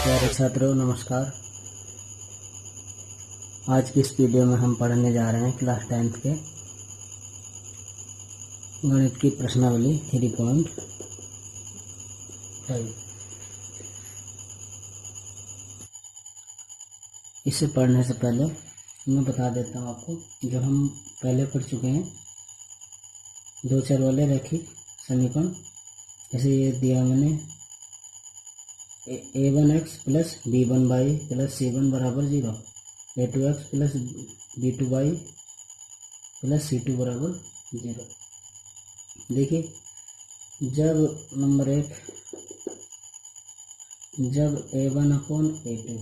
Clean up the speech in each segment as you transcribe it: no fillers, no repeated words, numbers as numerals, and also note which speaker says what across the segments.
Speaker 1: प्यारे छात्रों नमस्कार। आज की इस वीडियो में हम पढ़ने जा रहे हैं क्लास 10th के गणित की प्रश्नावली 3.5। इसे पढ़ने से पहले मैं बता देता हूँ आपको जो हम पहले पढ़ चुके हैं, दो चर वाले रैखिक समीकरण। जैसे ये दिया मैंने a1x plus b1y plus c1 बराबर 0, a2x plus b2y plus c2 बराबर 0। देखिए जब नंबर 1 जब a1 upon a2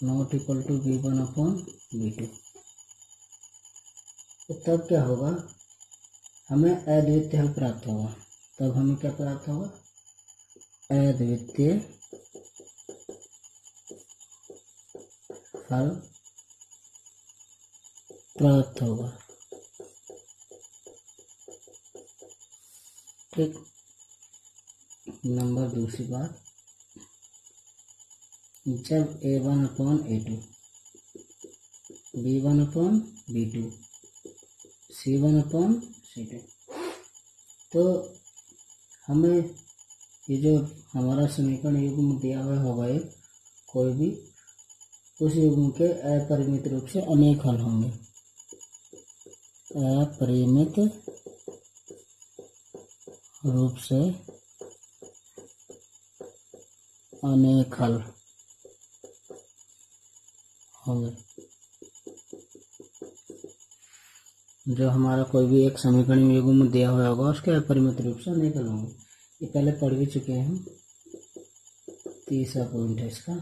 Speaker 1: not equal to b1 upon b2, तो तब क्या होगा, हमें अद्वितीय हल प्राप्त होगा। तब हमें क्या प्राप्त होगा, अद्वितीय हल प्राप्त होगा। ठीक। नंबर दूसरी बात, जब a1 upon a2 b1 upon b2 c1 upon c2, तो हमें ये जो हमारा समीकरण युग्म दिया हुआ होगा, ये कोई भी उस युग्म के अपरिमित रूप से अनेक हल होंगे। अपरिमित रूप से अनेक हल होंगे। जो हमारा कोई भी एक समीकरण युग्म दिया हुआ होगा उसके अपरिमित रूप से अनेक हल होंगे। ये पहले पढ़ भी चुके हैं हम। तीसरा पॉइंट है इसका,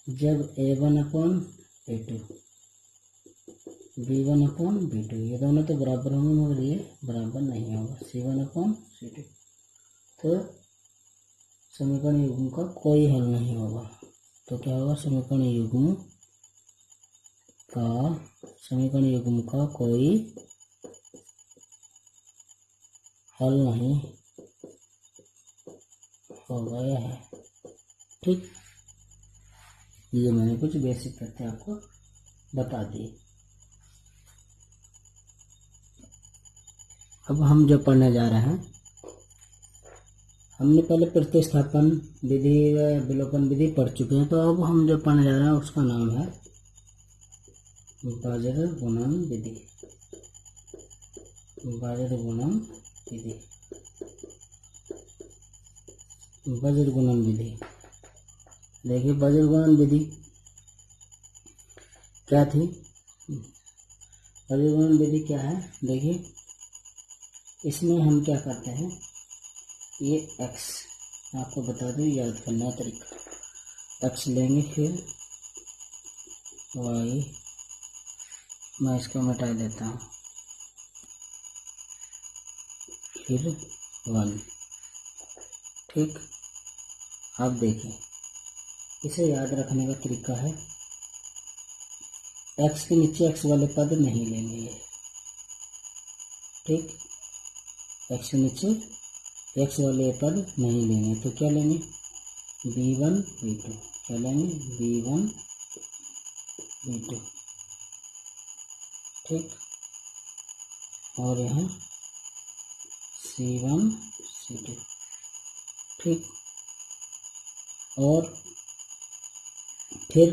Speaker 1: जब a1 upon a2 b1 upon b2, ये दोनों तो बराबर होंगे मगर ये बराबर नहीं होगा c1 अपॉन c2, तो समीकरण युग्म का कोई हल नहीं होगा। तो क्या होगा, समीकरण युग्म का कोई हल नहीं हो गया है। ठीक, ये मैंने कुछ बेसिक तथ्य आपको बता दिए। अब हम जो पढ़ने जा रहे हैं, हमने पहले प्रतिस्थापन विधि व विलोपन विधि पढ़ चुके हैं। तो अब हम जो पढ़ने जा रहे हैं उसका नाम है बाजर गुणन विधि। बाजर गुणन विधि, बाजर गुणन विधि। देखिए बाजर गुणन विधि क्या थी, बाजर गुणन विधि क्या है। देखिए इसमें हम क्या करते हैं, ये x आपको बता दूं, याद करना तरीका। x लेंगे, फिर y, मैं इसको मिटा देता हूँ, फिर 1। ठीक। अब देखिए इसे याद रखने का तरीका है, x के नीचे x वाले पद नहीं लेंगे ये। ठीक, x के नीचे x वाले पद नहीं लेंगे, तो क्या लेंगे, b1 b2। क्या लेंगे, b1 b2। ठीक, और यहाँ c1 c2। ठीक, और फिर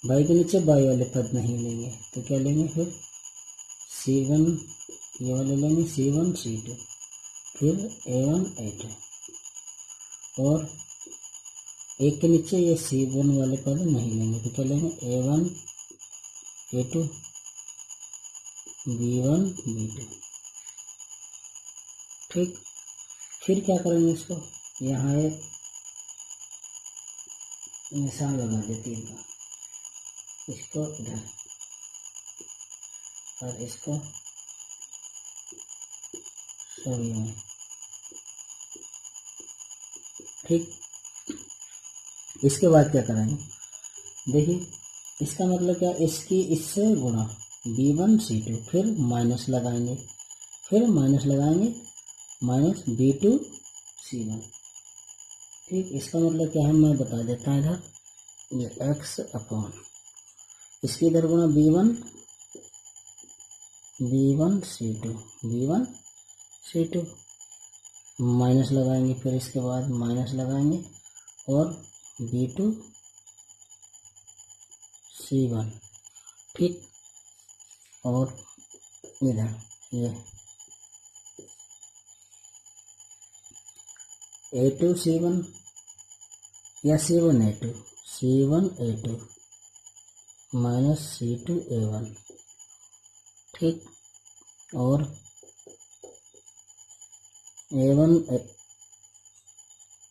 Speaker 1: y के नीचे y वाले पद नहीं लेंगे, तो क्या लेंगे, फिर c1 ये वाले लेंगे, c1 c2, फिर a1 a2, और एक के नीचे ये c1 वाले पद नहीं लेंगे, तो क्या लेंगे, a1 a2 b1 b2। ठीक, फिर क्या करेंगे, इसको यहाँ एक निशान लगा देते हैं, इसको इधर और इसको सॉरी में। ठीक, इसके बाद क्या करेंगे, देखिए इसका मतलब क्या, इसकी इससे गुणा b1 c2, फिर माइनस लगाएंगे, फिर माइनस लगाएंगे माइनस b2 c1, ठीक, इसका मतलब क्या है मैं बता देता हूँ इधर, ये x अपॉन इसकी इधर गुणा b1 c2 माइनस लगाएंगे, फिर इसके बाद माइनस लगाएंगे और b2c1, ठीक। और इधर ये a2c1 या c1a2 माइनस c2a1, ठीक। और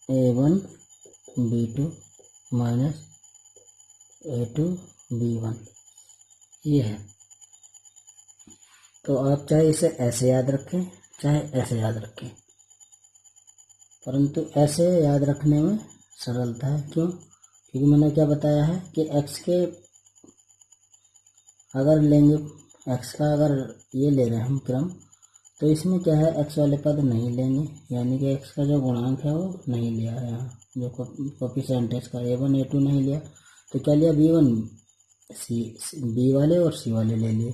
Speaker 1: a1b2 माइनस a2b1, ये है। तो आप चाहे इसे ऐसे याद रखें चाहे ऐसे याद रखें, परंतु ऐसे याद रखने में सरलता है। क्यों? क्योंकि मैंने क्या बताया है कि x के अगर लेंगे, x का अगर ये ले रहे हैं हम क्रम, तो इसमें क्या है x वाले पद नहीं लेंगे, यानी कि x का जो गुणांक है वो नहीं लिया है। यहाँ जो कोफिशिएंट है इसका a1 a2 नहीं लिया, तो क्या लिया b1 b वाले और c वाले ले लिए।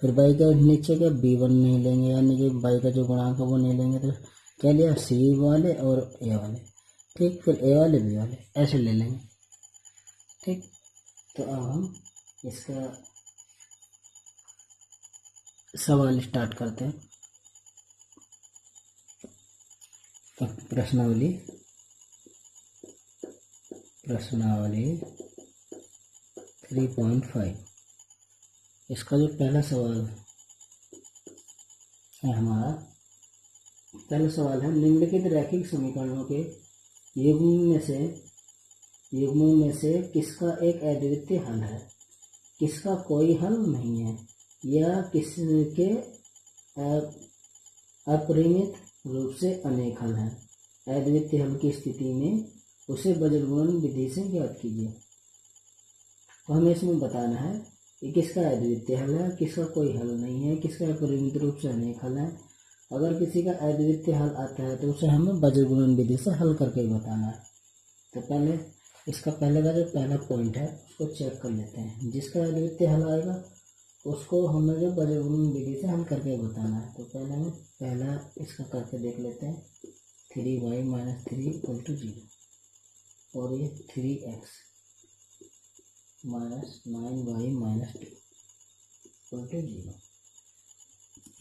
Speaker 1: फिर y के नीचे क्या b1 नहीं लेंगे, यानी कि y का जो गुणांक है वो नहीं लेंगे, तो क्या लिया c वाले और a वाले, ठीक। फिर a वाले b वाले ऐसे ले लेंगे, ठीक। तो अब हम इसका सवाल स्टार्ट करते हैं। तो प्रश्नावली 3.5, इसका जो पहला सवाल है हमारा, पहला सवाल है निम्नलिखित रैखिक समीकरणों के युग्मों में से किसका एक अद्वितीय हल है, किसका कोई हल नहीं है, या किसके अपरिमित रूप से अनेक हल हैं। अद्वितीय हल की स्थिति में उसे बजरगुणन विधि से ज्ञात कीजिए। तो हमें इसमें बताना है कि किसका अद्वितीय हल है, किसका कोई हल नहीं है, किसका अपरिमित रूप से अनेक हल है। अगर किसी का अद्वितीय हल आता है तो उसे हमें बजरगुणन विधि से हल करके ही बताना है। तो पहले इसका पहले का जो पहला पॉइंट है उसको चेक कर लेते हैं। जिसका अद्वितीय हल आएगा उसको हमें जो बजरगुणन विधि से हल करके बताना है। तो पहले हमें पहला इसका करके देख लेते हैं। 3y - 3 = 0 और ये 3x - 9y - 2 = 0।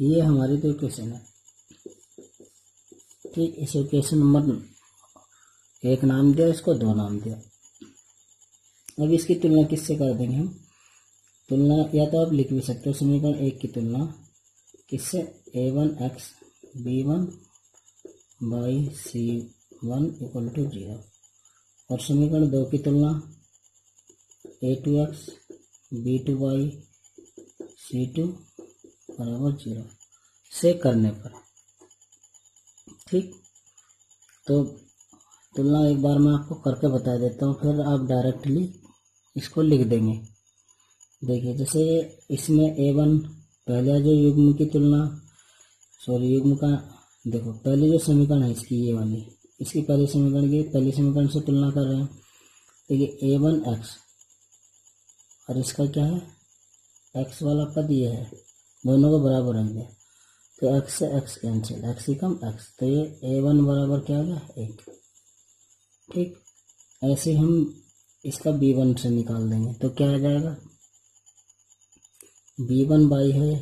Speaker 1: ये हमारी तो इक्वेशन है, ठीक। इस इक्वेशन नंबर 1 नाम दिया, इसको 2 नाम दिया। अब इसकी तुलना किससे कर देंगे हम? तुलना या तो आप लिख भी सकते हो समीकरण 1 की तुलना किससे, a1x b1/c1 = 0, और समीकरण 2 की तुलना a2x b2/c2 = 0 से करने पर, ठीक। तो तुलना एक बार मैं आपको करके बता देता हूँ, फिर आप डायरेक्टली इसको लिख देंगे। देखिए जैसे इसमें a1 पहले जो युग्म की तुलना, युग्म का देखो, पहले जो समीकरण है इसकी ये वाली, इसकी पहले समीकरण की पहले समीकरण से तुलना कर रहे हैं। देखिए a1x और इसका क्या है x वाला पद ये है, दोनों को बराबर रख दिया, तो x से x कैंसिल, x ही कम x, तो ये a1 बराबर क्या हो गया 1, ठीक। ऐसे हम इसका b1 से निकाल देंगे तो क्या आ जाएगा, b1 है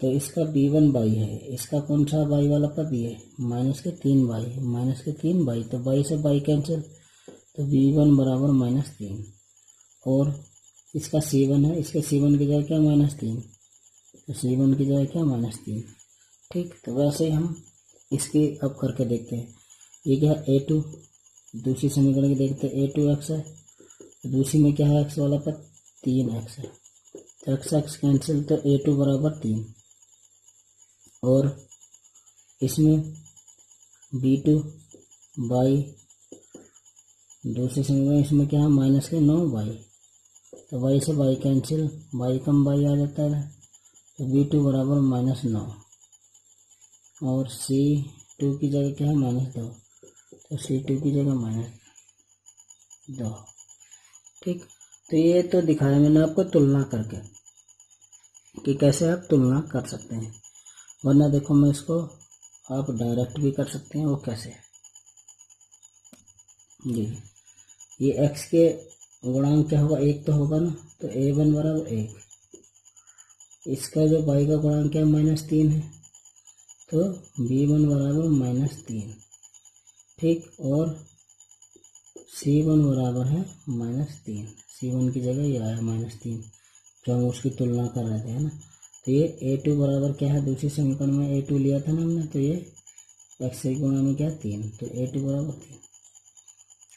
Speaker 1: तो इसका b1 है, इसका कौन सा y वाला पद ये -3y, तो y से y कैंसिल, तो b1 बराबर -3, और इसका c1 है, इसके c1 की जगह क्या -3, तो c1 की जगह क्या -3, ठीक। तो वैसे ही हम इसकी अब करके देखते हैं। ये क्या है a2, दूसरी समीकरण की देखते हैं, a2x है, दूसरी में क्या है x वाला पद 3x है, तो x कैंसिल, तो a2 बराबर 3, और इसमें b2 बाई दूसरी समीकरण, इसमें क्या है -9y, तो y से y कैंसिल, y कम y आ जाता है, तो b2 बराबर -9, और c2 की जगह क्या है -2, तो C2 की जगह -2। ठीक, तो ये तो दिखाया मैंने आपको तुलना करके कि कैसे आप तुलना कर सकते हैं। वरना देखो मैं इसको आप डायरेक्ट भी कर सकते हैं। वो कैसे जी, ये x के गुणांक क्या होगा, 1 तो होगा ना, तो a1 बराबर 1। इसका जो y का गुणांक क्या -3 है, तो b1 बराबर -3। ठीक, और c1 बराबर है -3। c1 की जगह ये आया -3, जो हम उसकी तुलना कर रहे थे, है ना। तो ये a2 बराबर क्या है, दूसरी समीकरण में a2 लिया था ना हमने, तो ये x से गुणा में क्या 3, तो a2 बराबर 3।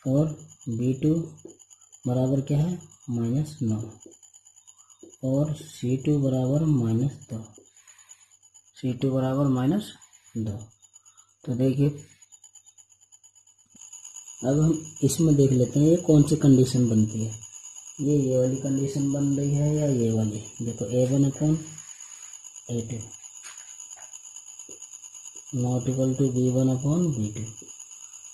Speaker 1: और b2 बराबर क्या है -9, और c2 बराबर -2। c2 बराबर -2। तो देखिए अब हम इसमें देख लेते हैं ये कौन सी कंडीशन बनती है। ये वाली कंडीशन बन रही है या ये वाली। देखो a1/a2 not equal to b1/b2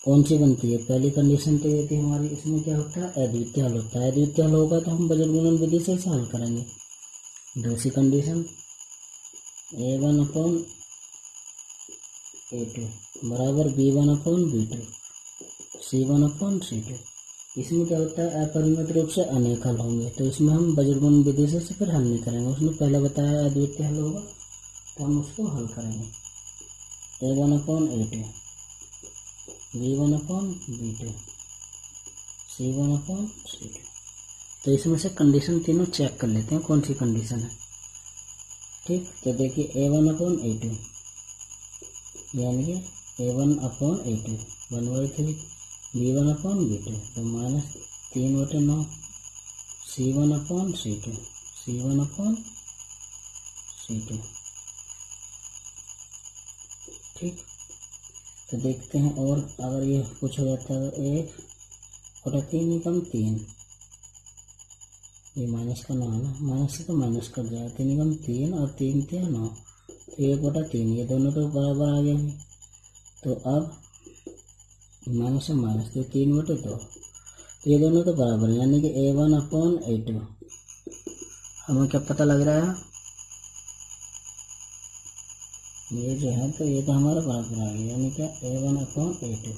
Speaker 1: कौन सी बनती है। पहली कंडीशन तो ये थी हमारी, इसमें क्या होता है, अद्वितीय हल होता है। अद्वितीय हल होगा तो हम बजट गुणन विधि से इसे हल करेंगे। दूसरी कंडीशन a1/a2 बराबर b1/b2 c1/c2। इसमें क्या होता है, अपरिमित रूप से अनेक हल होंगे, तो इसमें हम बजट गुणन विधि से फिर हल नहीं करेंगे। उसने पहले बताया अद्वितीय हल होगा तो हम उसको हल करेंगे। a1/a2 b1/b2 c1/c2। तो इसमें से कंडीशन तीनों चेक कर लेते हैं कौन सी कंडीशन है। ठीक, तो देखिए a1/a2 यानी कि a1/a2 1/3, b1/b2 तो -3/9, c1/c2 c1/c2। ठीक, तो देखते हैं, और अगर ये कुछ हो जाता है तो 1/3 ये माइनस का 9 है ना, माइनस से तो माइनस कर जाए, 3 और 3 तो 1/3 ये दोनों तो बराबर आ गए। तो अब माइनस से माइनस तो 3/2, तो ये दोनों तो बराबर है, यानी कि a1/a2 हमें क्या पता लग रहा है, ये जो है तो ये तो हमारा बराबर आ गया, यानी क्या a1/a2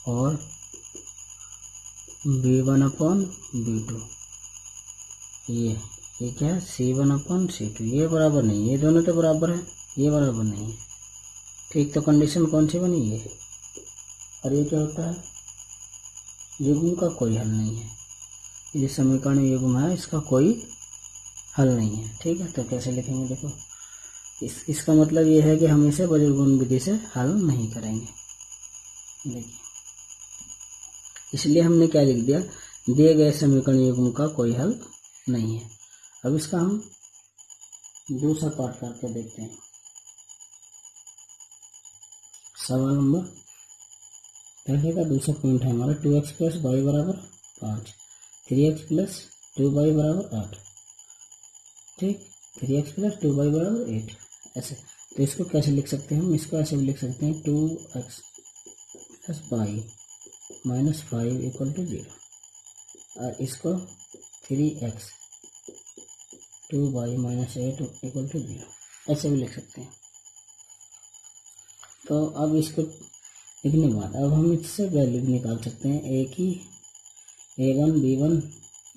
Speaker 1: और b1/b2 ये क्या है c1/c2। ये बराबर नहीं, ये दोनों तो बराबर है, ये बराबर नहीं है। ठीक, तो कंडीशन कौन सी बनी, ये। और ये क्या होता है, युग्म का कोई हल नहीं है। ये समीकरण युग्म है, इसका कोई हल नहीं है। ठीक है, तो कैसे लिखेंगे, देखो इसका मतलब ये है कि हम इसे बजट गुणन विधि से हल नहीं करेंगे। देखिए, इसलिए हमने क्या लिख दिया, दिए गए समीकरण युग्म का कोई हल नहीं है। अब इसका हम दूसरा पार्ट करके देखते हैं। सवाल नंबर पहले का दूसरा पॉइंट है हमारा 2x + y बराबर 5, 3x + 2y बराबर 8। ठीक, 3x + 2y बराबर 8 ऐसे। तो इसको कैसे लिख सकते हैं हम, इसको ऐसे भी लिख सकते हैं 2x + y - 5 = 0, और इसको 3x 2y - 8 = 0 ऐसे भी लिख सकते हैं। तो अब इसको लिखने के बाद अब हम इससे वैल्यू निकाल सकते हैं, a की a1 b1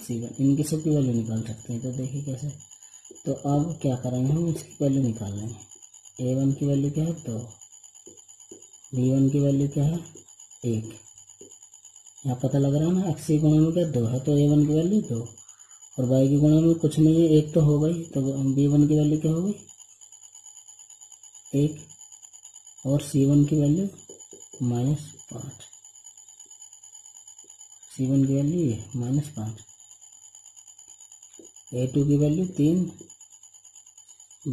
Speaker 1: c1 इनकी सबकी वैल्यू निकाल सकते हैं। तो देखिए कैसे, तो अब क्या करेंगे, हम इसकी वैल्यू निकाल लेंगे। a1 की वैल्यू क्या है 2, b1 की वैल्यू क्या है 1। यहाँ पता लग रहा है ना, x की गुणा में क्या 2 है, तो a1 की वैल्यू 2, और y की गुणा में कुछ नहीं है, 1 तो हो गई, तो b1 की वैल्यू क्या हो गई 1, और c1 की वैल्यू -5, c1 की वैल्यू ये -5, a2 की वैल्यू 3,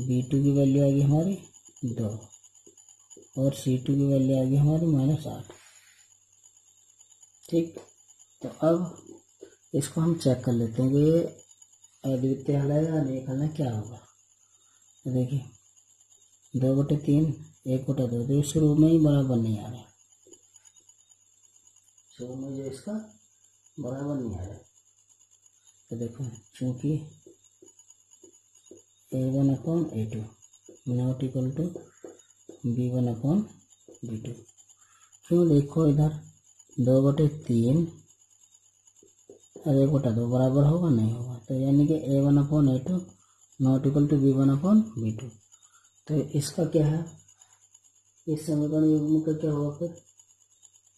Speaker 1: b2 की वैल्यू आ गई हमारी 2, और c2 की वैल्यू आ गई हमारी -8। ठीक, तो अब इसको हम चेक कर लेते हैं कि ये अद्वितीय हल है या अनेक हल है, क्या होगा। तो देखिए 2/3 1 बटा 2, तो ये शुरू में ही बराबर नहीं आ रहा, शुरू में जो इसका बराबर नहीं आ रहा। तो देखो चूंकि A1/A2 not equal to B1/B2, क्यों देखो इधर 2/3 और 1/2 बराबर होगा नहीं होगा, तो यानी कि A1/A2 not equal to B1/B2। तो इसका क्या है, इस समीकरण युग्म का क्या होगा, फिर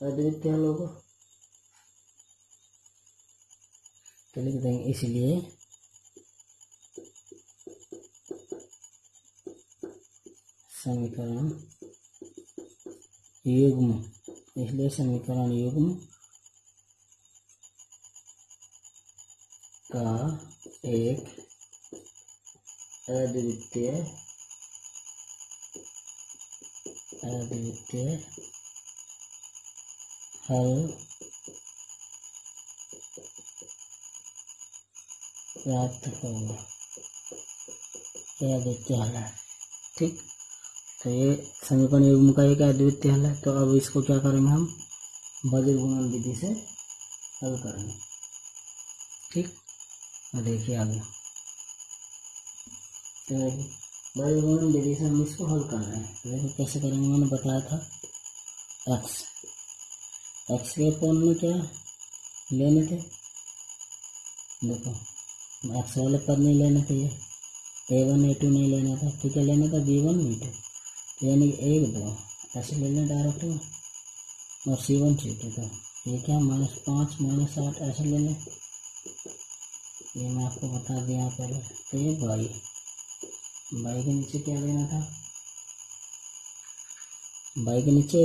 Speaker 1: अद्वितीय हल होगा। तो लिख देंगे इसलिए समीकरण युग्म, इसलिए समीकरण युग्म का एक अद्वितीय हल प्राप्त होगा, यह अद्वितीय हल है। ठीक, तो ये समीकरण युग्म का एक अद्वितीय हल है। तो अब इसको क्या करेंगे, हम बज्रगुणन विधि से हल करेंगे। ठीक, और देखिए आगे, तो बज्रगुणन विधि से हम इसको हल कर रहे हैं। तो देखो कैसे करेंगे, मैंने बताया था एक्स के फॉर्म में क्या लेने थे, देखो एक्स वाले पद नहीं लेने थे, ये A1/A2 नहीं लेना था, ठीक है, लेना था B1/B2, तो यानी 1 2 ऐसे ले लें डायरेक्ट में, और C1/C2, तो ये क्या -5 -8 ऐसे ले लें, ये मैं आपको बता दिया पहले। तो ये बाई के नीचे क्या लेना था, बाई के नीचे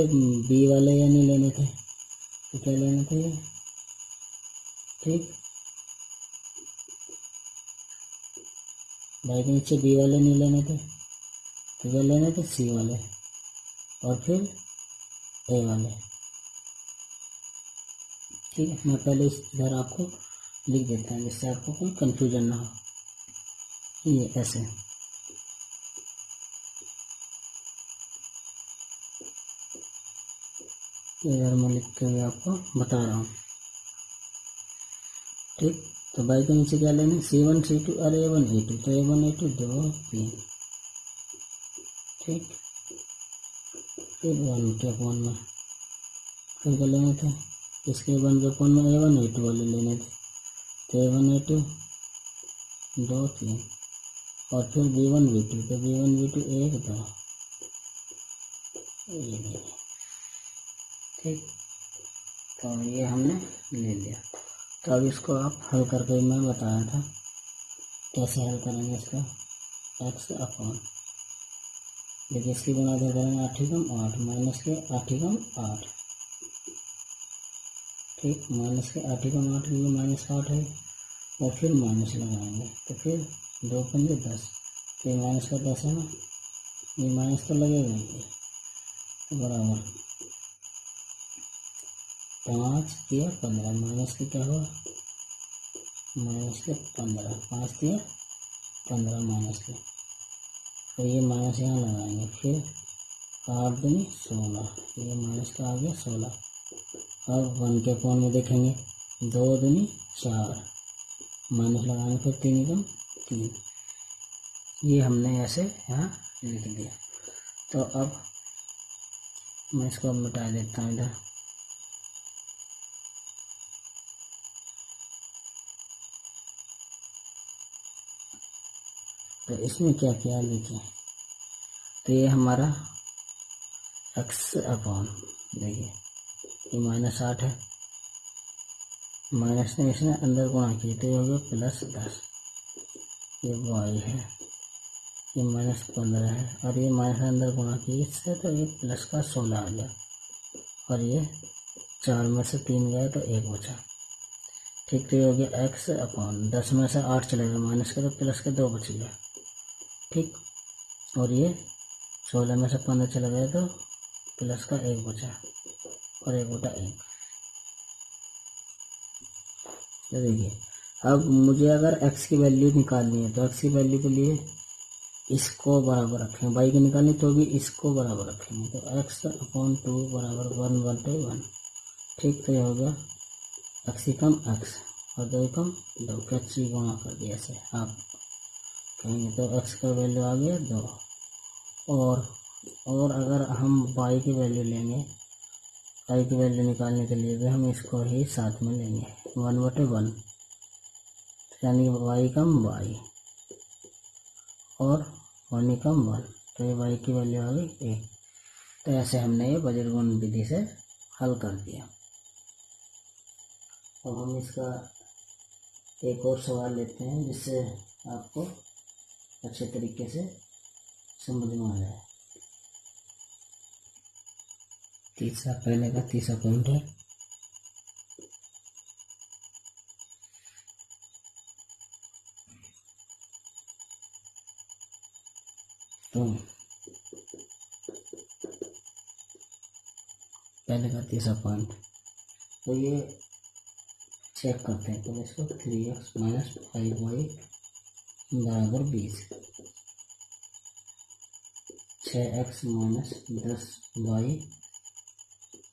Speaker 1: B वाले या नहीं लेने थे, तो क्या लेना था ये, ठीक, बाई के नीचे B वाले नहीं लेने थे, तो क्या लेने थे C वाले और फिर A वाले। ठीक है, मैं पहले इधर आपको लिख देता हूँ जिससे आपको कोई कंफ्यूजन ना हो। ये ऐसे, इधर मैं लिख के भी आपको बता रहा हूँ। ठीक, तो बाई के नीचे क्या लेना, C1/C2 और A1/A2, तो A1/A2 2 3, ठीक, फिर 1 के अपॉन में फिर क्या लेने थे, इसके 1 के अपॉन में A1/A2 वाले लेने थे, तो A1/A2 2 3, और फिर B1/B2, तो B1/B2 1 2, ये, ठीक, तो ये हमने ले लिया। तो अब इसको आप हल करके मैं बताया था कैसे हल करेंगे इसका, एक्स अपॉन, देखिए इसकी गुणा करेंगे 8 × 8 माइनस के 8 × 8, ठीक, माइनस के 8 × 8 क्योंकि -8 है, और फिर माइनस लगाएंगे, तो फिर 2 × 10, तो ये माइनस का 10 है ना, ये माइनस तो लगेगा ही, तो बराबर 5 दिया 15, माइनस के क्या हुआ, माइनस के 15, 5 दिया 15 माइनस के, तो ये माइनस यहाँ लगाएंगे, फिर 8 दूनी 16, ये माइनस का आ गया 16। अब 1 के फॉर्म में देखेंगे, 2 दूनी 4, माइनस लगाएंगे, फिर 3 × 3, ये हमने ऐसे यहाँ लिख दिया। तो अब मैं इसको अब मिटा देता हूँ इधर, तो इसमें क्या किया देखिए, तो ये हमारा एक्स अपॉन, देखिए ये -8 है, माइनस ने इसने अंदर गुणा किया, तो ये हो गया +10, ये वाई है, ये -15 है, और ये माइनस अंदर गुणा किया इससे, तो ये प्लस का 16 आ गया, और ये 4 में से 3 गया तो 1 बचा, ठीक, तो ये हो गया एक्स अपॉन, 10 में से 8 चलेगा माइनस के, तो प्लस के 2 बच गया, ठीक, और ये 16 में से 15 चला गया तो प्लस का 1 बचा, और 1/1। तो देखिए अब मुझे अगर x की वैल्यू निकालनी है, तो x की वैल्यू के लिए इसको बराबर रखें, y की निकालनी तो भी इसको बराबर रखेंगे, तो x/2 बराबर 1/1। ठीक, तो ये हो गया x कम x और 2 कम 2, कैची गुणा कर दिया ऐसे आप कहेंगे, तो x का वैल्यू आ गया 2। और अगर हम y की वैल्यू लेंगे, y की वैल्यू निकालने के लिए भी हम इसको ही साथ में लेंगे 1/1, यानी y कम y और 1 कम 1, तो ये y की वैल्यू आ गई 1। तो ऐसे हमने ये बज्रगुण विधि से हल कर दिया। अब हम इसका एक और सवाल लेते हैं जिससे आपको अच्छे तरीके से समझ में आ जाए। पहले का तीसरा पॉइंट है, तो पहले का तीसरा पॉइंट, तो ये चेक करते हैं पहले इसको। 3x - 5y बराबर 20, 6x - 10y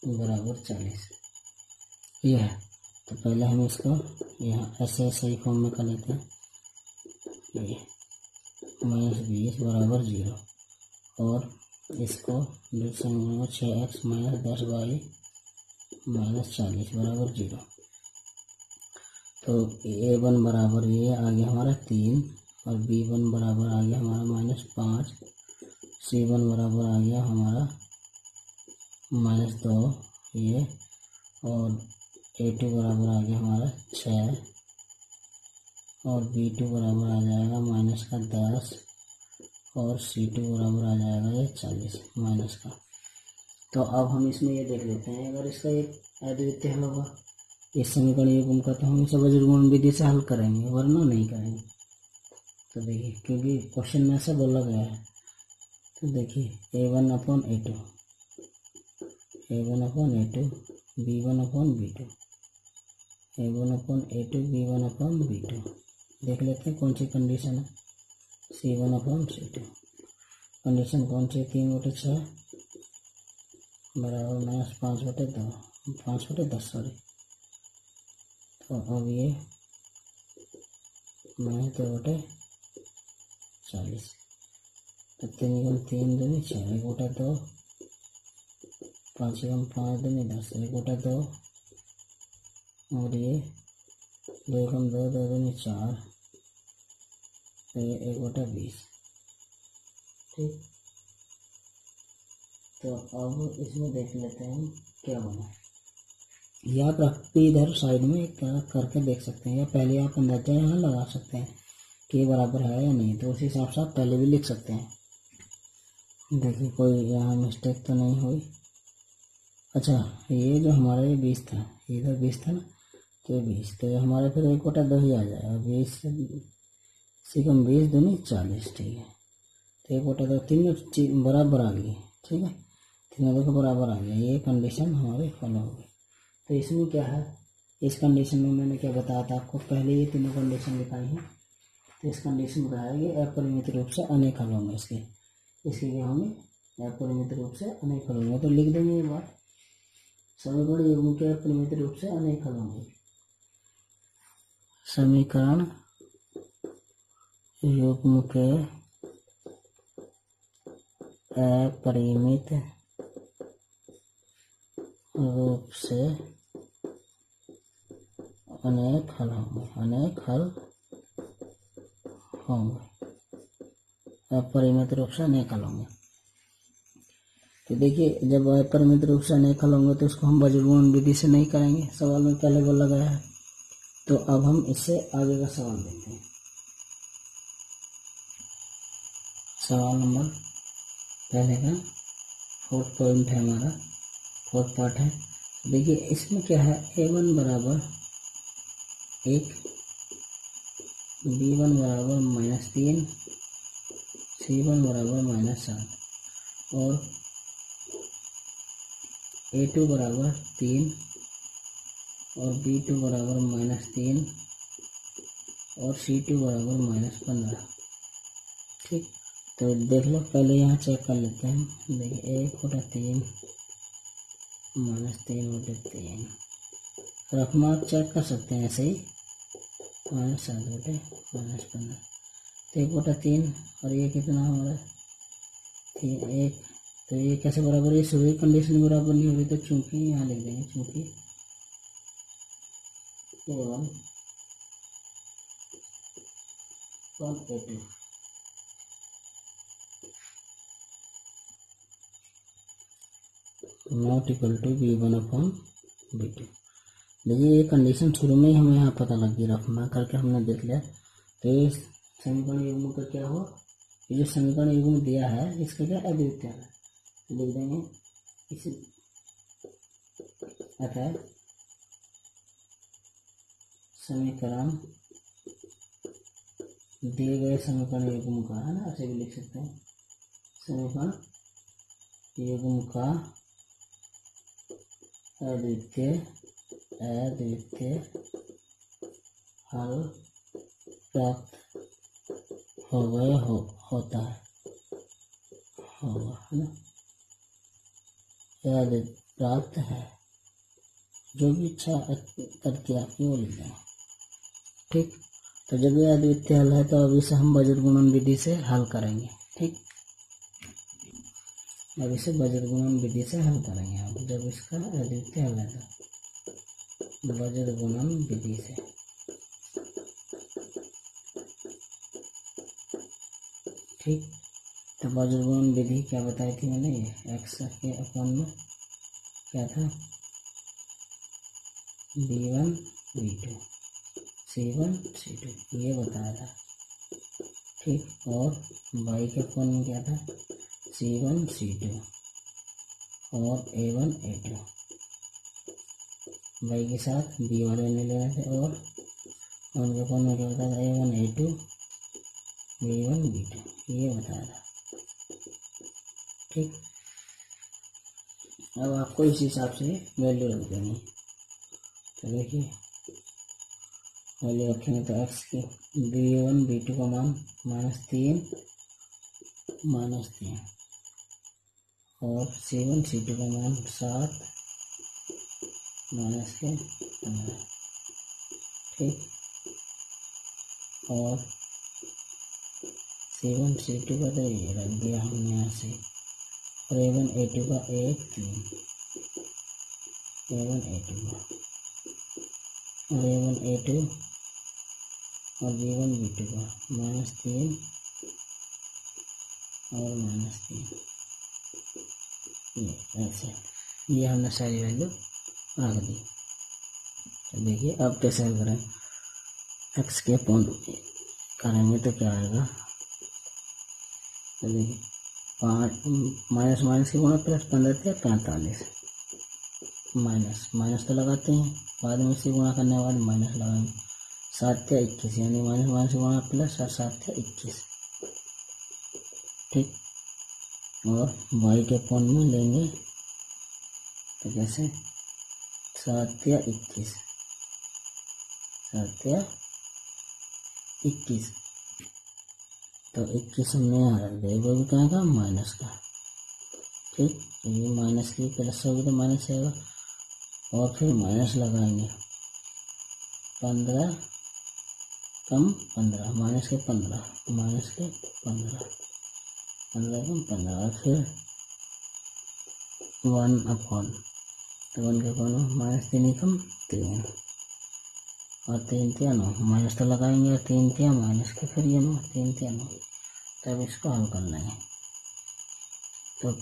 Speaker 1: बराबर 40, ये है। तो पहले हम इसको यहाँ ऐसे सही फॉर्म में कर लेते हैं, ये -20 बराबर 0 और इसको 6x - 10y - 40 बराबर 0। तो a1 बराबर ये आ गया हमारा 3 और b1 बराबर आ गया हमारा -5, c1 बराबर आ गया हमारा -2 ये, और a2 बराबर आ गया हमारा 6 और b2 बराबर आ जाएगा -10 और c2 बराबर आ जाएगा ये 40 माइनस का। तो अब हम इसमें ये देख लेते हैं, अगर इसका एक अद्वितीय हल होगा इस समीकरण युग्म का, तो हम इसे बज्रगुण विधि से हल करेंगे, वरना नहीं करेंगे। तो देखिए, क्योंकि क्वेश्चन में ऐसा बोला गया है, तो देखिए a1/a2, a1/a2, b1/b2, a1/a2, b1/b2। देख लेते हैं कौन सी कंडीशन है, c1/c2। कंडीशन कौन सी है, 3/6 बराबर -5/2, 5/10 सॉरी। तो अब ये -2/40, तो 3 × 3 दूनी 6, 1/2, 5 × 5 दूनी 10, 1/2 और ये 2 × 2 2 दूनी 4, तो ये 1/20। ठीक, तो अब इसमें देख लेते हैं क्या बना। या आप रख के इधर साइड में क्या करके देख सकते हैं, या पहले आप अंदाजा यहाँ लगा सकते हैं कि ये बराबर है या नहीं, तो उस हिसाब से आप पहले भी लिख सकते हैं। देखिए कोई यहाँ मिस्टेक तो नहीं हुई। अच्छा, ये जो हमारा ये 20 था, ये इधर 20 था ना, तो 20, तो ये हमारे फिर 1/2 ही आ जाएगा। 20 से कम 20 दूनी 40, ठीक है। तो 1/2 तीनों बराबर आ गई, ठीक है, तीनों को बराबर आ गया, ये कंडीशन हमारी फॉलो हो गई। तो इसमें क्या है, इस कंडीशन में मैंने क्या बताया था आपको, पहले ये तीनों कंडीशन लिखाई है। तो इस कंडीशन में कहा है ये अपरिमित रूप से अनेक हल होंगे, इसके लिए हमें अपरिमित रूप से अनेक हल होंगे। तो लिख देंगे ये बात, समीकरण युग्म के अपरिमित रूप से अनेक हल होंगे। समीकरण युग्म के अपरिमित रूप से अनेक हल होंगे, अनेक हल होंगे, अपरिमित रूप से अनेक हल होंगे। तो देखिए, जब अपरिमित रूप से अनेक हल होंगे तो उसको हम बज्रगुण विधि से नहीं करेंगे, सवाल में पहले बोला गया है। तो अब हम इससे आगे का सवाल देखते हैं। सवाल नंबर पहले का 4th पॉइंट है हमारा, 4th पार्ट है। देखिए इसमें क्या है, a1 बराबर 1, b1 बराबर -3, c1 बराबर -7 और a2 बराबर 3 और b2 बराबर -3 और c2 बराबर -15। ठीक, तो देख लो, पहले यहाँ चेक कर लेते हैं। देखिए 1/3 -3/3 रकमा आप चेक कर सकते हैं ऐसे ही, -7/-15। तो 1/3 और ये कितना हमारा 1। तो ये कैसे बराबर है, सभी कंडीशन बराबर नहीं हो रही, तो चूंकि यहाँ लिख देंगे चूंकि A1 A2 not equal to B1/B2। देखिए ये कंडीशन शुरू में ही हमें यहाँ पता लग गई, रफमा करके हमने देख लिया। तो ये समीकरण युग्म का क्या हो, ये जो समीकरण युग्म दिया है इसका क्या अद्वितीय है, लिख देंगे इस अतः समीकरण दिए गए समीकरण युग्म का, है ना, ऐसे भी लिख सकते हैं, समीकरण युग्म का अद्वितीय हल प्राप्त होता है, होगा, है ना, या प्राप्त है, जो भी इच्छा करके आपकी वो लिख दें। ठीक, तो जब ये अद्वितीय हल है तो अब इसे हम बजट गुणन विधि से हल करेंगे। ठीक, अब इसे बजट गुणन विधि से हल करेंगे। अब जब इसका अद्वितीय हल है तो बजट गुणन विधि से, ठीक, तो बजट गुणन विधि क्या बताई थी मैंने, ये x के अपन में क्या था, B1 B2 C1 C2 ये बताया था। ठीक, और y के अपन में क्या था, C1 C2 और A1 A2, y के साथ b वाले ने लेना थे, और उनके अपन में क्या बताया था, A1 A2 B1 B2 ये बताया था। ठीक, अब आपको इस हिसाब से वैल्यू रख देनी। तो देखिए वैल्यू रखेंगे तो x की B1 B2 का मान -3 और C1 C2 का मान 7 -15। ठीक, और C1 C2 का तो ये रख दिया हमने यहाँ से, और A1 A2 का 1 3 A1 A2 का, और A1 A2 और B1 B2 का -3 और -3, ये ऐसे, ये हमने सारी वैल्यू रख दी। तो देखिए अब कैसे हल करें, x के अपॉन करेंगे तो क्या आएगा, तो देखिए 5 माइनस के गुणा प्लस 15 × 45 माइनस तो लगाते हैं, बाद में से गुणा करने के बाद माइनस लगाएंगे, 7 × 21 यानी माइनस गुणा प्लस और 7 × 21। ठीक, और y के अपॉन में लेंगे तो कैसे, 7 × 21 तो 21 हमने यहाँ रख दिया, वो भी कहाँ का, माइनस का। ठीक, ये माइनस की प्लस होगी तो माइनस आएगा, और फिर माइनस लगाएंगे, 15 कम 15 माइनस के 15 कम 15 और फिर 1 अपॉन, तो 1 के अपॉन -3 कम 3 और 3 × 9 माइनस तो लगाएंगे, और 3 × माइनस के फिर ये 9 3 × 9, तब इसको हल कर लेंगे। तो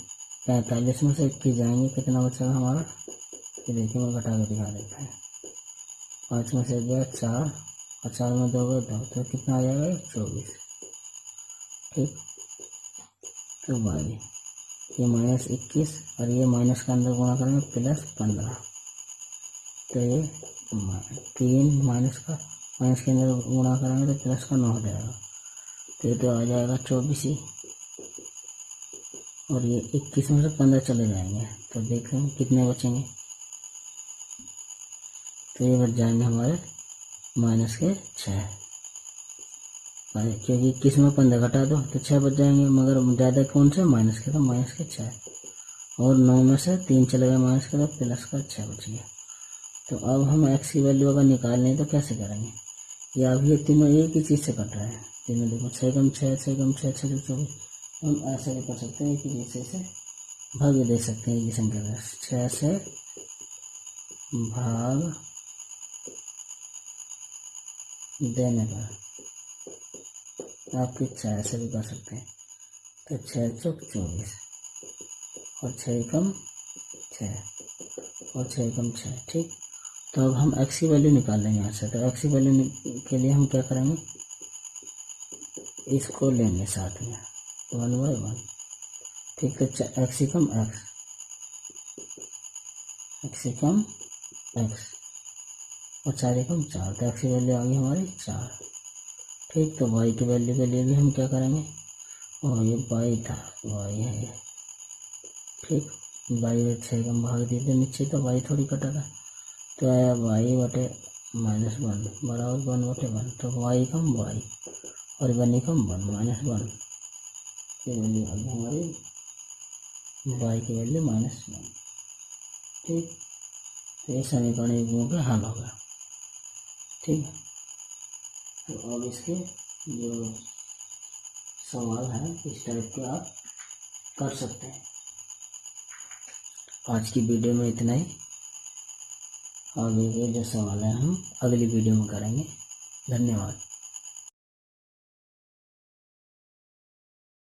Speaker 1: 45 में से 21 जाएंगे, कितना बचेगा हमारा, ये देखिए मैं घटा के दिखा देता है, 5 में से गया 4 और 4 में 2 गए 2, तो कितना आ जाएगा 24। ठीक, तो भाई ये -21 और ये माइनस का अंदर गुणा करेंगे +15, तो ये 3 माइनस के अंदर गुणा करेंगे तो प्लस का 9 हो जाएगा, तो ये तो आ जाएगा 24 ही, और ये 21 में से 15 चले जाएंगे, तो देखें कितने बचेंगे, तो ये बच जाएंगे हमारे -6। क्योंकि किस में 15 घटा दो तो 6 बच जाएंगे, मगर ज़्यादा कौन से माइनस के, तो माइनस के 6, और 9 में से 3 चले गए माइनस के, तो प्लस का 6 बच गया। तो अब हम x की वैल्यू अगर निकालनी है तो कैसे करेंगे, या अब ये तीनों एक ही चीज़ से कट रहे हैं, तीनों देखो 6 कम 6, 6 कम 6, 6 24, हम ऐसा भी कर सकते हैं, एक ही चीज़ से भाग दे सकते हैं, एक ही संख्या का 6 से भाग देने पर आपकी 6 ऐसे भी कर सकते हैं, तो 6 चौक 24 और 6 कम 6 और 6 कम 6, ठीक। तो अब हम x की वैल्यू निकाल लेंगे यहाँ से, तो x की वैल्यू के लिए हम क्या करेंगे, इसको लेंगे साथ में 1/1, ठीक। तो x कम x कम x और 4 कम 4, तो x की वैल्यू आ गई हमारी 4, ठीक। तो y की वैल्यू के लिए भी हम क्या करेंगे, और ये y था, y है ये, ठीक। y में 6 कम भाग दिए थे नीचे, तो y थोड़ी कटा था, तो आया y बटे -1 बराबर 1/1, तो y कम y और 1 कम 1 -1 की वैल्यू आ गई हमारी, y की वैल्यू -1, ठीक। तो ये समीकरण युग्मों के हल हो गया, ठीक है। तो अब इसके जो सवाल है इस टाइप के आप कर सकते हैं। आज की वीडियो में इतना ही, आगे के जो सवाल है हम अगली वीडियो में करेंगे। धन्यवाद।